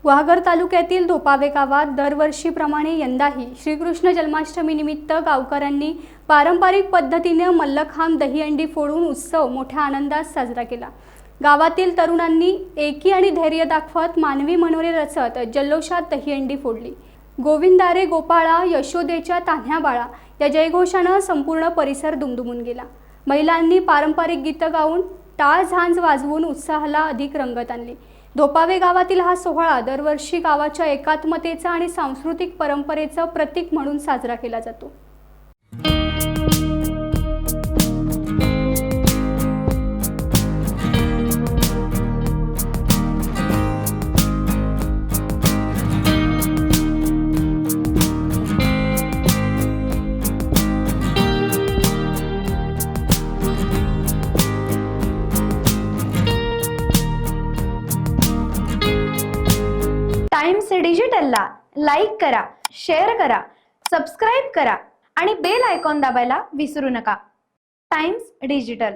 गुहागर तालुक्यातील धोपावे गावात दरवर्षीप्रमाणे यंदाही श्रीकृष्ण जन्माष्टमीनिमित्त गावकऱ्यांनी पारंपरिक पद्धतीने मल्लखांब दहीहंडी फोडून उत्सव मोठ्या आनंदात साजरा केला। गावातील तरुणांनी एकी आणि धैर्य दाखवत मानवी मनोरे रचत जल्लोषात दहीहंडी फोडली। गोविंदारे गोपाळा यशोदेच्या तान्ह्या बाळा या जयघोषाने संपूर्ण परिसर दुमदुमून गेला। महिलांनी पारंपरिक गीतं गाऊन टाळ झांज वाजवून उत्साहाला अधिक रंगत आणली। धोपावे गावातील हा सोहळा दरवर्षी गावाच्या एकात्मतेचा आणि सांस्कृतिक परंपरेचं प्रतीक म्हणून साजरा केला जातो। टाइम्स डिजिटलला लाईक करा, शेअर करा, सबस्क्राइब करा आणि बेल आयकॉन दाबायला विसरू नका। Times digital.